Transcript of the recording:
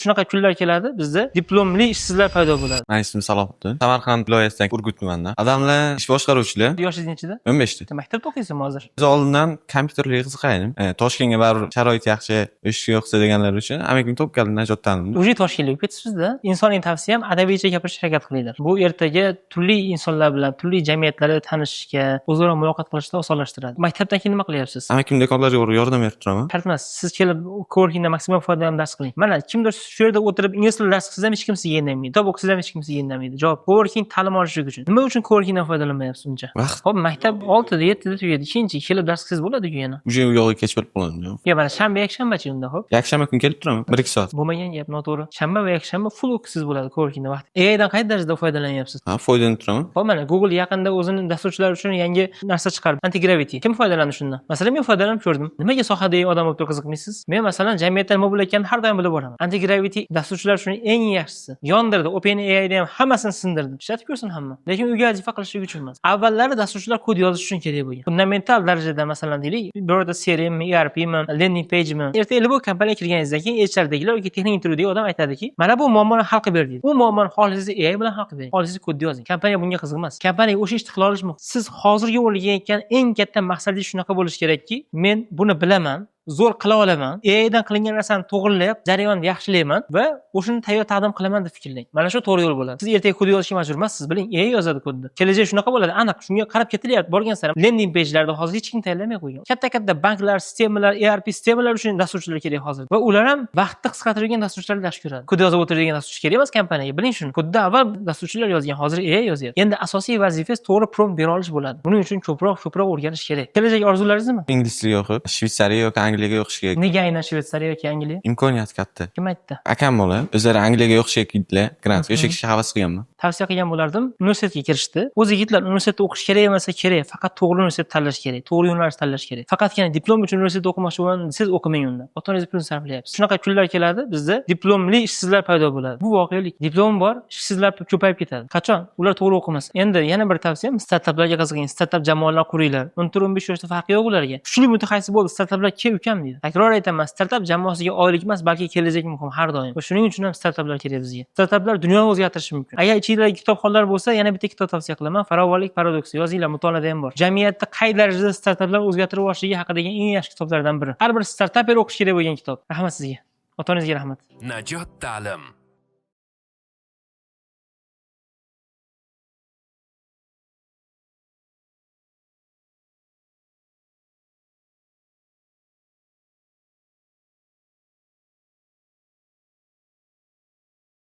Shunaqa kunlar keladi, bizda diplomli ishsizlar paydo bo'ladi. Men ismim Salohiddin. Samarqand viloyatidan Urgut tumanidan. Odamlar ish boshqaruvchilar. Yoshingiz nechida? 15 ta. Maktabda o'qiysizmi hozir? Biz oldindan kompyuterlarga qiziqaydim. Toshkentga baribir sharoit yaxshi, ish yo'qsa deganlar uchun Amikim Topkali Najot tanladim. Уже Toshkentga o'tib ketisizda. Insoniy tavsiyam adabiycha gapirishga harakat qilinglar. Bu ertaga turli insonlar bilan, turli jamiyatlarda tanishishga, o'zaro muloqot qilishda osonlashtiradi. Maktabdan keyin nima qilyapsiz? Amikim do'konlarga yordam berib turaman. Shart emas, siz kelib coworkingda maksimum foydalanib dars qiling. Mana kimdir shu yerda o'tirib ingliz tilida dars qilsa ham hech kim sizga indamaydi. Kitob o'qisa ham hech kim sizga indamaydi. Javob: coworking ta'lim olish uchun. Nima uchun coworkingdan foydalanmayapsiz uncha? Vaqt. Hop, maktab 6 da 7 da tugaydi. Ikkinchi kelib dars qilsangiz bo'ladi-ku yana. Uje u yo'g'iga kech bo'lib qoladi. Yo, mana shanba, yakshanbachi unda hop. Yakshanba kuni kelib turaman 1-2 soat. Bo'lmagan gap, noto'g'ri. Shanba va yakshanba full o'qisiz bo'ladi coworkingda vaqt. AIdan qay darajada foydalanyapsiz? Ha, foydalanib turaman. Hop, mana Google yaqinda o'zini dasturchilar uchun yangi narsa chiqardi. Anti-gravity. Kim foydalandi shundan? Masalan, men foydalanib ko'rdim. Nimaga sohadagi odam bo'lib qiziqmaysiz? Men masalan jamiyatda nima bo'layotganini har doim bilib boraman. Anti-gravity dasturchilar uchun eng yaxshisi. Yondirdi, OpenAIda ham hammasini sindirdi. Ishlatib ko'rsin hamma. Lekin uyga vazifa qilishlik uchun emas. Avvallari dasturchilar kod yozish uchun kerak bo'lgan. Fundamental darajada masalan deylik, birorta CRM, ERPmi, landing page'mi. Ertaga bu kompaniyaga kirganingizdan keyin HRdagilar yoki texnik intervyudagi odam aytadiki, mana bu muammoni hal qilib ber deydi. U muammoni xohlasangiz AI bilan hal qilib bering. Xohlasangiz kodni yozing. Kompaniya bunga qiziq emas. Kompaniyaga o'sha ishni qila olishmi? Siz hozirgi o'ylayotgan eng katta maqsadingiz shunaqa bo'lishi kerakki, men buni bilaman, zo'r qila olaman, AIdan qilingan narsani to'g'rilab, jarayonni yaxshilayman va o'shani tayyor taqdim qilaman deb fikrlang. Mana shu to'g'ri yo'l bo'ladi. Siz ertaga kod yozishga majbur emassiz, biling, AI yozadi kodni. Kelajak shunaqa bo'ladi, aniq. Shunga qarab ketilyapti. Borgan sari landing page'larda hozir hech kim tayyorlamay qo'ygan. Katta-katta banklar, sistemalar, ERP sistemalar uchun dasturchilar kerak hozir. Va ular ham vaqtni qisqartirgan dasturchilarni yaxshi ko'radi. Kod yozib o'tiradigan dasturchi kerak emas kompaniyaga. Biling shuni. Kodda avval dasturchilar yozgan, hozir AI yozyapti. Endi asosiy vazifangiz to'g'ri prompt bera olish bo'ladi. Buning uchun ko'proq o'rganish kerak. Kelajak orzularingiz nima? Ingliz tili o'qib, Shveysariya yoki Angliyaga o'qish kerak. Nega aynan Shveysariya yoki Angliya? Imkoniyat katta. Kim aytdi? Akam bola o'zlari Angliyaga o'qishga ketdilar. Grant o'sha kishi havas qilganman. Tavsiya qilgan bo'lardim. Universitetga kirishdi. O'zi yigitlar universitetda o'qish kerak emas, kerak. Faqat to'g'ri universitet tanlash kerak. To'g'ri yo'nalish tanlash kerak. Faqatgina diplom uchun universitetda o'qimoqchi bo'lsangiz o'qimang unda. Ota-onangiz pul sarflayapsiz. Shunaqa kunlar keladi, bizda diplomli ishsizlar paydo bo'ladi. Bu voqelik. Diplom bor, ishsizlar ko'payib ketadi. Qachon? Ular to'g'ri o'qimasa. Endi yana bir tavsiyam, startaplarga qiziqing. Startap jamoalar quringlar. 14-15 yoshda farqi yo'q ularga. Kuchli mutaxassis bo'ldi, startaplar kel ukam deydi. Takror aytaman, startap jamoasiga oylik emas, balki kelajak muhim har doim. Va shuning uchun ham startaplar kerak bizga. Startaplar dunyoni o'zgartirishi mumkin. Agar ichingizda kitobxonlar bo'lsa, yana bitta kitob tavsiya qilaman. Farovonlik paradoksi. Yozinglar, mutolaada ham bor. Jamiyatda qay darajada startaplar o'zgartirib yuborishligi haqidagi eng yaxshi kitoblardan biri. Har bir startaper o'qish kerak bo'lgan kitob. Rahmat sizga. Ota-onangizga rahmat. Najot ta'lim.